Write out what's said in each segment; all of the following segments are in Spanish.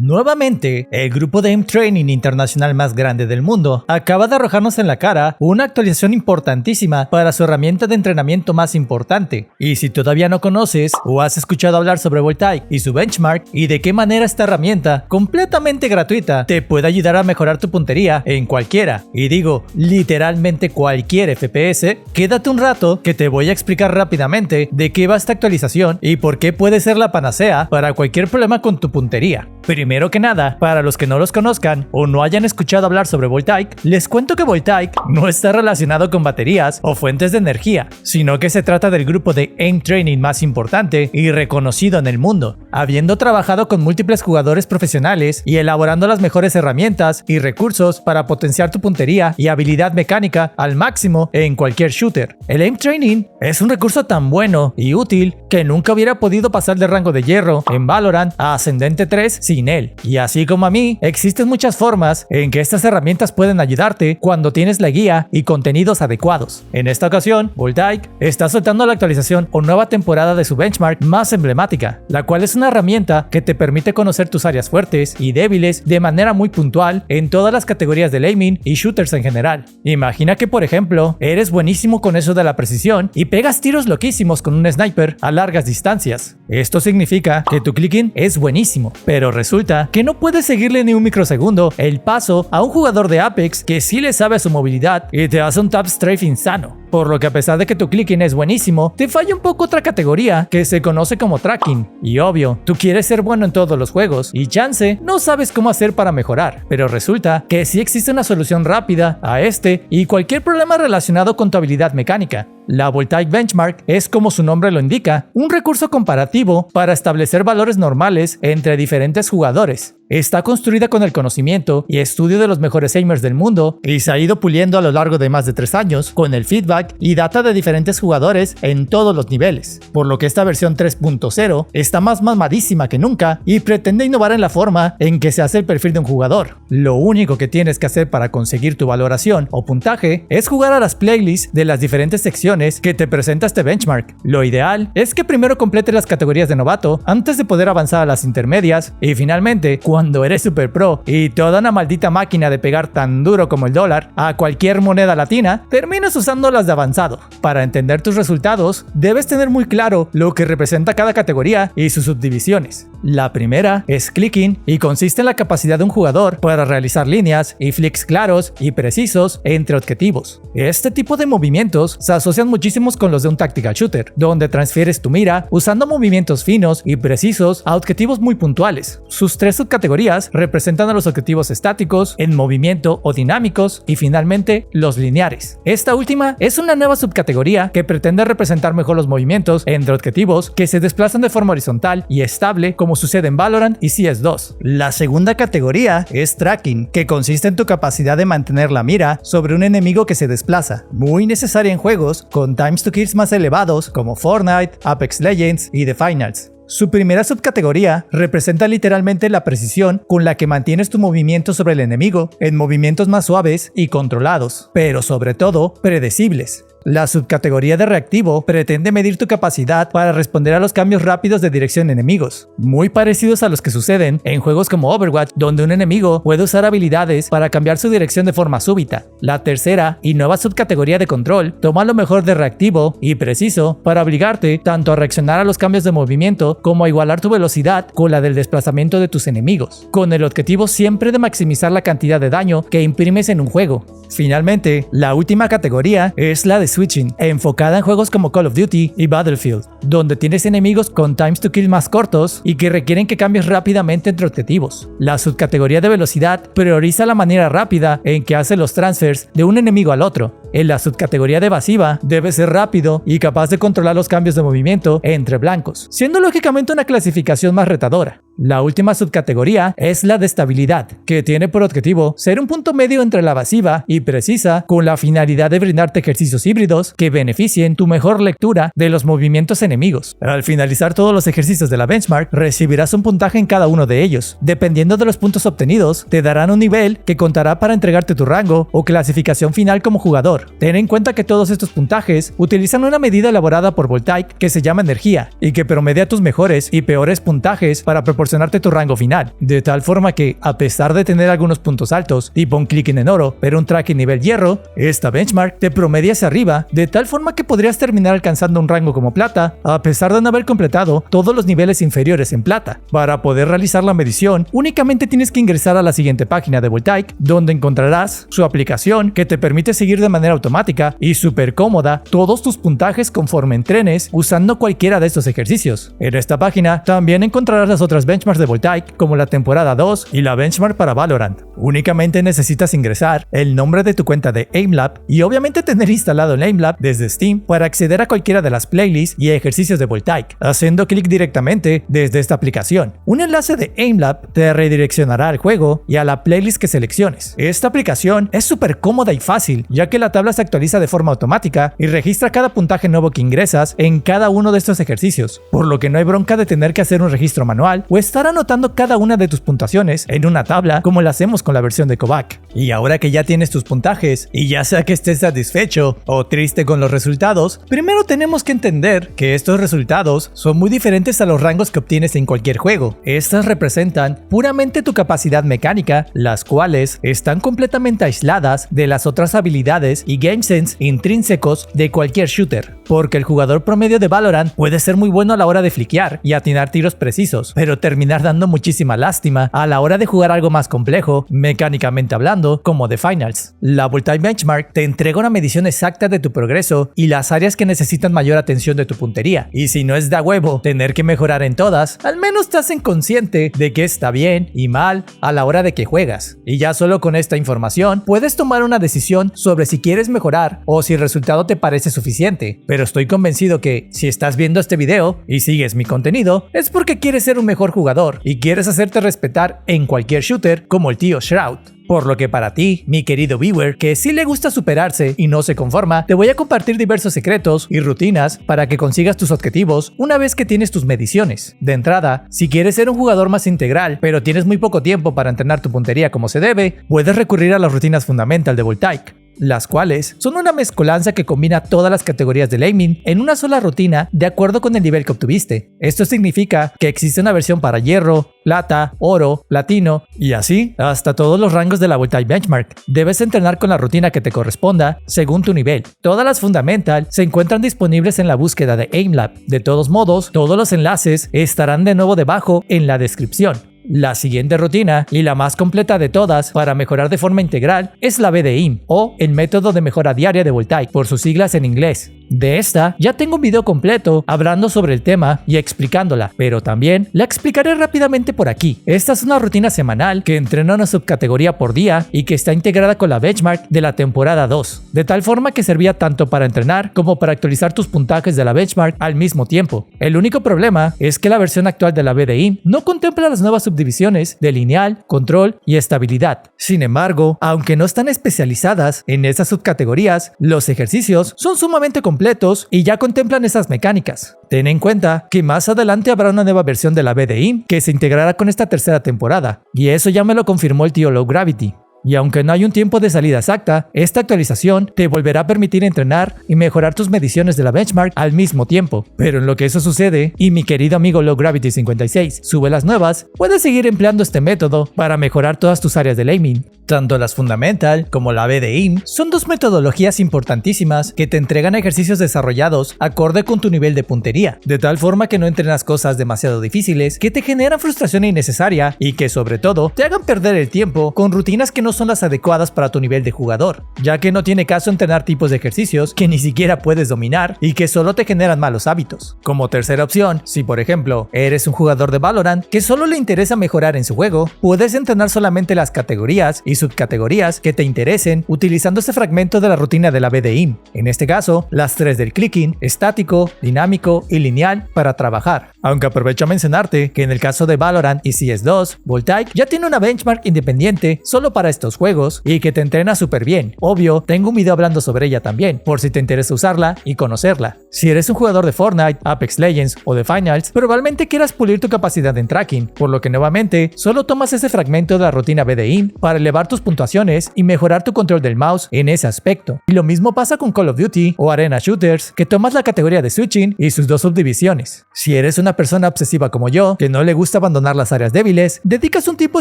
Nuevamente, el grupo de Aim Training internacional más grande del mundo acaba de arrojarnos en la cara una actualización importantísima para su herramienta de entrenamiento más importante. Y si todavía no conoces o has escuchado hablar sobre Voltaic y su benchmark y de qué manera esta herramienta completamente gratuita te puede ayudar a mejorar tu puntería en cualquiera, y digo literalmente cualquier FPS, quédate un rato que te voy a explicar rápidamente de qué va esta actualización y por qué puede ser la panacea para cualquier problema con tu puntería. Primero que nada, para los que no los conozcan o no hayan escuchado hablar sobre Voltaic, les cuento que Voltaic no está relacionado con baterías o fuentes de energía, sino que se trata del grupo de Aim Training más importante y reconocido en el mundo, habiendo trabajado con múltiples jugadores profesionales y elaborando las mejores herramientas y recursos para potenciar tu puntería y habilidad mecánica al máximo en cualquier shooter. El Aim Training es un recurso tan bueno y útil que nunca hubiera podido pasar de rango de hierro en Valorant a Ascendente 3 sin él. Y así como a mí, existen muchas formas en que estas herramientas pueden ayudarte cuando tienes la guía y contenidos adecuados. En esta ocasión, Voltaic está soltando la actualización o nueva temporada de su benchmark más emblemática, la cual es una herramienta que te permite conocer tus áreas fuertes y débiles de manera muy puntual en todas las categorías del aiming y shooters en general. Imagina que, por ejemplo, eres buenísimo con eso de la precisión y pegas tiros loquísimos con un sniper a largas distancias. Esto significa que tu clicking es buenísimo, pero resulta que no puedes seguirle ni un microsegundo el paso a un jugador de Apex que sí le sabe a su movilidad y te hace un tap strafe insano. Por lo que a pesar de que tu clicking es buenísimo, te falla un poco otra categoría que se conoce como tracking. Y obvio, tú quieres ser bueno en todos los juegos y chance no sabes cómo hacer para mejorar, pero resulta que sí existe una solución rápida a este y cualquier problema relacionado con tu habilidad mecánica. La Voltaic Benchmark es, como su nombre lo indica, un recurso comparativo para establecer valores normales entre diferentes jugadores. Está construida con el conocimiento y estudio de los mejores aimers del mundo y se ha ido puliendo a lo largo de más de 3 años con el feedback y data de diferentes jugadores en todos los niveles, por lo que esta versión 3.0 está más mamadísima que nunca y pretende innovar en la forma en que se hace el perfil de un jugador. Lo único que tienes que hacer para conseguir tu valoración o puntaje es jugar a las playlists de las diferentes secciones que te presenta este benchmark. Lo ideal es que primero complete las categorías de novato antes de poder avanzar a las intermedias y finalmente, cuando eres super pro y toda una maldita máquina de pegar tan duro como el dólar a cualquier moneda latina, terminas usando las de avanzado. Para entender tus resultados, debes tener muy claro lo que representa cada categoría y sus subdivisiones. La primera es clicking y consiste en la capacidad de un jugador para realizar líneas y flicks claros y precisos entre objetivos. Este tipo de movimientos se asocian muchísimos con los de un tactical shooter, donde transfieres tu mira usando movimientos finos y precisos a objetivos muy puntuales. Sus 3 subcategorías representan a los objetivos estáticos, en movimiento o dinámicos y finalmente los lineares. Esta última es una nueva subcategoría que pretende representar mejor los movimientos entre objetivos que se desplazan de forma horizontal y estable, como sucede en Valorant y CS2. La segunda categoría es tracking, que consiste en tu capacidad de mantener la mira sobre un enemigo que se desplaza, muy necesaria en juegos con times to kills más elevados como Fortnite, Apex Legends y The Finals. Su primera subcategoría representa literalmente la precisión con la que mantienes tu movimiento sobre el enemigo en movimientos más suaves y controlados, pero sobre todo predecibles. La subcategoría de reactivo pretende medir tu capacidad para responder a los cambios rápidos de dirección de enemigos, muy parecidos a los que suceden en juegos como Overwatch, donde un enemigo puede usar habilidades para cambiar su dirección de forma súbita. La tercera y nueva subcategoría de control toma lo mejor de reactivo y preciso para obligarte tanto a reaccionar a los cambios de movimiento como a igualar tu velocidad con la del desplazamiento de tus enemigos, con el objetivo siempre de maximizar la cantidad de daño que imprimes en un juego. Finalmente, la última categoría es la de switching, enfocada en juegos como Call of Duty y Battlefield, donde tienes enemigos con times to kill más cortos y que requieren que cambies rápidamente entre objetivos. La subcategoría de velocidad prioriza la manera rápida en que hace los transfers de un enemigo al otro. En la subcategoría de evasiva, debe ser rápido y capaz de controlar los cambios de movimiento entre blancos, siendo lógicamente una clasificación más retadora. La última subcategoría es la de estabilidad, que tiene por objetivo ser un punto medio entre la evasiva y precisa, con la finalidad de brindarte ejercicios híbridos que beneficien tu mejor lectura de los movimientos enemigos. Al finalizar todos los ejercicios de la benchmark, recibirás un puntaje en cada uno de ellos. Dependiendo de los puntos obtenidos, te darán un nivel que contará para entregarte tu rango o clasificación final como jugador. Ten en cuenta que todos estos puntajes utilizan una medida elaborada por Voltaic que se llama energía y que promedia tus mejores y peores puntajes para proporcionar proporcionarte tu rango final, de tal forma que, a pesar de tener algunos puntos altos, tipo un clicking en oro, pero un tracking nivel hierro, esta benchmark te promedia hacia arriba, de tal forma que podrías terminar alcanzando un rango como plata, a pesar de no haber completado todos los niveles inferiores en plata. Para poder realizar la medición, únicamente tienes que ingresar a la siguiente página de Voltaic, donde encontrarás su aplicación que te permite seguir de manera automática y súper cómoda todos tus puntajes conforme entrenes usando cualquiera de estos ejercicios. En esta página también encontrarás las otras benchmarks de Voltaic, como la temporada 2 y la benchmark para Valorant. Únicamente necesitas ingresar el nombre de tu cuenta de Aimlab y obviamente tener instalado el Aimlab desde Steam para acceder a cualquiera de las playlists y ejercicios de Voltaic, haciendo clic directamente desde esta aplicación. Un enlace de Aimlab te redireccionará al juego y a la playlist que selecciones. Esta aplicación es súper cómoda y fácil, ya que la tabla se actualiza de forma automática y registra cada puntaje nuevo que ingresas en cada uno de estos ejercicios, por lo que no hay bronca de tener que hacer un registro manual o estar anotando cada una de tus puntuaciones en una tabla como lo hacemos con la versión de Kovac. Y ahora que ya tienes tus puntajes, y ya sea que estés satisfecho o triste con los resultados, primero tenemos que entender que estos resultados son muy diferentes a los rangos que obtienes en cualquier juego. Estas representan puramente tu capacidad mecánica, las cuales están completamente aisladas de las otras habilidades y game sense intrínsecos de cualquier shooter, porque el jugador promedio de Valorant puede ser muy bueno a la hora de fliquear y atinar tiros precisos, pero terminar dando muchísima lástima a la hora de jugar algo más complejo, mecánicamente hablando, como The Finals. La Voltaic Benchmark te entrega una medición exacta de tu progreso y las áreas que necesitan mayor atención de tu puntería, y si no es de a huevo tener que mejorar en todas, al menos te hacen consciente de qué está bien y mal a la hora de que juegas, y ya solo con esta información puedes tomar una decisión sobre si quieres mejorar o si el resultado te parece suficiente. Pero estoy convencido que si estás viendo este video y sigues mi contenido, es porque quieres ser un mejor jugador y quieres hacerte respetar en cualquier shooter como el tío Shroud. Por lo que para ti, mi querido viewer, que sí le gusta superarse y no se conforma, te voy a compartir diversos secretos y rutinas para que consigas tus objetivos una vez que tienes tus mediciones. De entrada, si quieres ser un jugador más integral, pero tienes muy poco tiempo para entrenar tu puntería como se debe, puedes recurrir a las rutinas fundamental de Voltaic, las cuales son una mezcolanza que combina todas las categorías del aiming en una sola rutina de acuerdo con el nivel que obtuviste. Esto significa que existe una versión para hierro, plata, oro, platino y así hasta todos los rangos de la Voltaic Benchmark. Debes entrenar con la rutina que te corresponda según tu nivel. Todas las fundamental se encuentran disponibles en la búsqueda de Aimlab. De todos modos, todos los enlaces estarán de nuevo debajo en la descripción. La siguiente rutina, y la más completa de todas para mejorar de forma integral, es la BDIM, o el método de mejora diaria de Voltaic, por sus siglas en inglés. De esta ya tengo un video completo hablando sobre el tema y explicándola, pero también la explicaré rápidamente por aquí. Esta es una rutina semanal que entrena una subcategoría por día y que está integrada con la benchmark de la temporada 2, de tal forma que servía tanto para entrenar como para actualizar tus puntajes de la benchmark al mismo tiempo. El único problema es que la versión actual de la BDIM no contempla las nuevas subdivisiones de lineal, control y estabilidad. Sin embargo, aunque no están especializadas en esas subcategorías, los ejercicios son sumamente completos y ya contemplan esas mecánicas. Ten en cuenta que más adelante habrá una nueva versión de la BDIM que se integrará con esta tercera temporada, y eso ya me lo confirmó el tío Low Gravity. Y aunque no hay un tiempo de salida exacta, esta actualización te volverá a permitir entrenar y mejorar tus mediciones de la benchmark al mismo tiempo. Pero en lo que eso sucede, y mi querido amigo Low Gravity 56 sube las nuevas, puedes seguir empleando este método para mejorar todas tus áreas del aiming. Tanto las fundamental como la BDIM son dos metodologías importantísimas que te entregan ejercicios desarrollados acorde con tu nivel de puntería, de tal forma que no entrenas cosas demasiado difíciles que te generan frustración innecesaria y que sobre todo te hagan perder el tiempo con rutinas que no son las adecuadas para tu nivel de jugador, ya que no tiene caso entrenar tipos de ejercicios que ni siquiera puedes dominar y que solo te generan malos hábitos. Como tercera opción, si por ejemplo eres un jugador de Valorant que solo le interesa mejorar en su juego, puedes entrenar solamente las categorías y subcategorías que te interesen utilizando este fragmento de la rutina de la BDIM, en este caso las tres del clicking, estático, dinámico y lineal para trabajar. Aunque aprovecho a mencionarte que en el caso de Valorant y CS2, Voltaic ya tiene una benchmark independiente solo para estos estos juegos y que te entrena súper bien. Obvio, tengo un video hablando sobre ella también, por si te interesa usarla y conocerla. Si eres un jugador de Fortnite, Apex Legends o de Finals, probablemente quieras pulir tu capacidad en tracking, por lo que nuevamente solo tomas ese fragmento de la rutina BDIM para elevar tus puntuaciones y mejorar tu control del mouse en ese aspecto. Y lo mismo pasa con Call of Duty o Arena Shooters, que tomas la categoría de switching y sus dos subdivisiones. Si eres una persona obsesiva como yo, que no le gusta abandonar las áreas débiles, dedicas un tiempo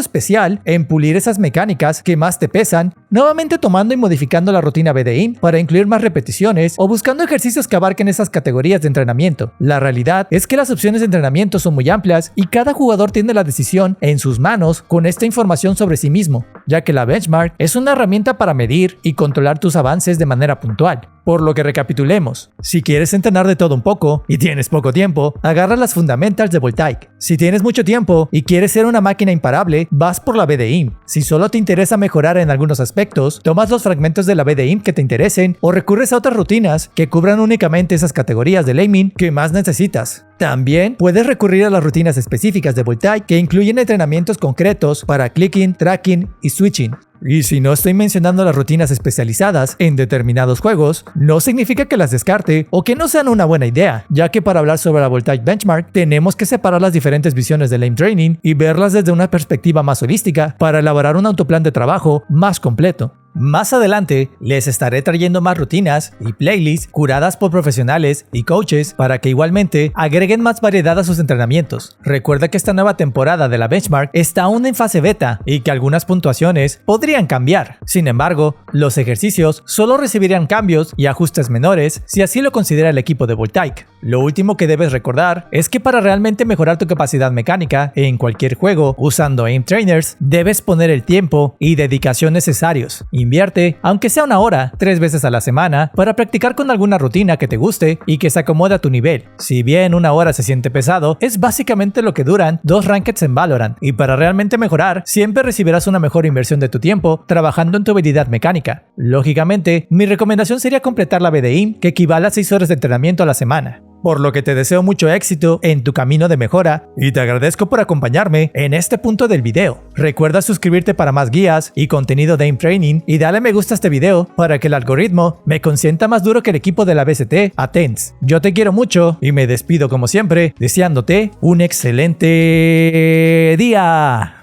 especial en pulir esas mecánicas que más te pesan, nuevamente tomando y modificando la rutina BDIM para incluir más repeticiones o buscando ejercicios que abarquen esas categorías de entrenamiento. La realidad es que las opciones de entrenamiento son muy amplias y cada jugador tiene la decisión en sus manos con esta información sobre sí mismo, ya que la benchmark es una herramienta para medir y controlar tus avances de manera puntual. Por lo que recapitulemos, si quieres entrenar de todo un poco y tienes poco tiempo, agarra las fundamentals de Voltaic. Si tienes mucho tiempo y quieres ser una máquina imparable, vas por la BDIM. Si solo te interesa mejorar en algunos aspectos, tomas los fragmentos de la BDIM que te interesen o recurres a otras rutinas que cubran únicamente esas categorías de aiming que más necesitas. También puedes recurrir a las rutinas específicas de Voltaic que incluyen entrenamientos concretos para clicking, tracking y switching. Y si no estoy mencionando las rutinas especializadas en determinados juegos, no significa que las descarte o que no sean una buena idea, ya que para hablar sobre la Voltaic Benchmark tenemos que separar las diferentes visiones del aim training y verlas desde una perspectiva más holística para elaborar un autoplan de trabajo más completo. Más adelante les estaré trayendo más rutinas y playlists curadas por profesionales y coaches para que igualmente agreguen más variedad a sus entrenamientos. Recuerda que esta nueva temporada de la Benchmark está aún en fase beta y que algunas puntuaciones podrían cambiar. Sin embargo, los ejercicios solo recibirían cambios y ajustes menores si así lo considera el equipo de Voltaic. Lo último que debes recordar es que para realmente mejorar tu capacidad mecánica en cualquier juego usando aim trainers, debes poner el tiempo y dedicación necesarios. Invierte, aunque sea una hora, 3 veces a la semana, para practicar con alguna rutina que te guste y que se acomode a tu nivel. Si bien una hora se siente pesado, es básicamente lo que duran 2 rankeds en Valorant, y para realmente mejorar, siempre recibirás una mejor inversión de tu tiempo trabajando en tu habilidad mecánica. Lógicamente, mi recomendación sería completar la BDIM, que equivale a 6 horas de entrenamiento a la semana. Por lo que te deseo mucho éxito en tu camino de mejora y te agradezco por acompañarme en este punto del video. Recuerda suscribirte para más guías y contenido de aim training y dale me gusta a este video para que el algoritmo me consienta más duro que el equipo de la BCT Athens. Yo te quiero mucho y me despido como siempre deseándote un excelente día.